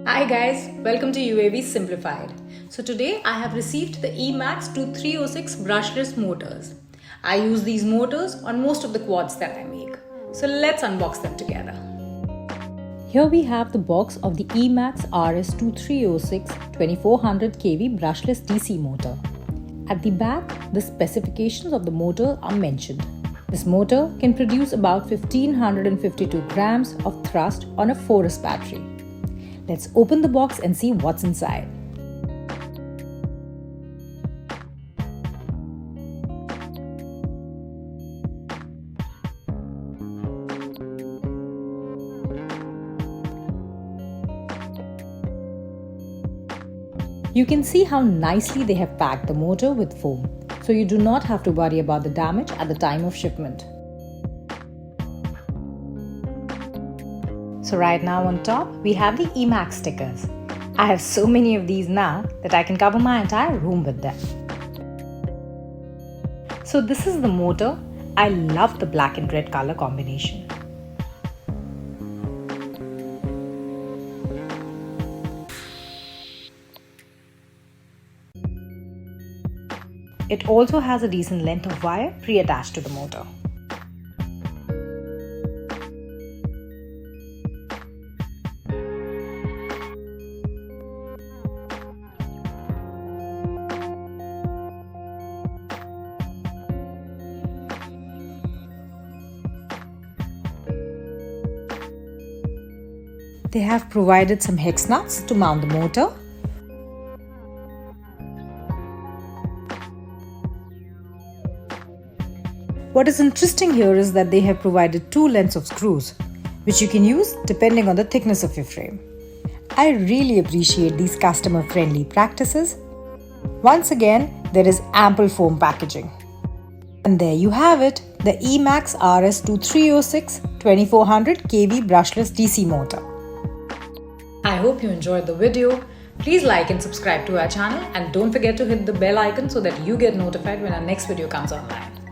Hi guys, welcome to UAV Simplified. So today I have received the EMAX 2306 brushless motors. I use these motors on most of the quads that I make. So let's unbox them together. Here we have the box of the EMAX RS 2306 2400 kV brushless DC motor. At the back, the specifications of the motor are mentioned. This motor can produce about 1552 grams of thrust on a 4S battery. Let's open the box and see what's inside. You can see how nicely they have packed the motor with foam, so you do not have to worry about the damage at the time of shipment. So right now on top, we have the EMAX stickers. I have so many of these now that I can cover my entire room with them. So this is the motor. I love the black and red color combination. It also has a decent length of wire pre-attached to the motor. They have provided some hex nuts to mount the motor. What is interesting here is that they have provided two lengths of screws, which you can use depending on the thickness of your frame. I really appreciate these customer-friendly practices. Once again, there is ample foam packaging. And there you have it, the EMAX RS 2306 2400 kV brushless DC motor. I hope you enjoyed the video. Please like and subscribe to our channel and don't forget to hit the bell icon so that you get notified when our next video comes online.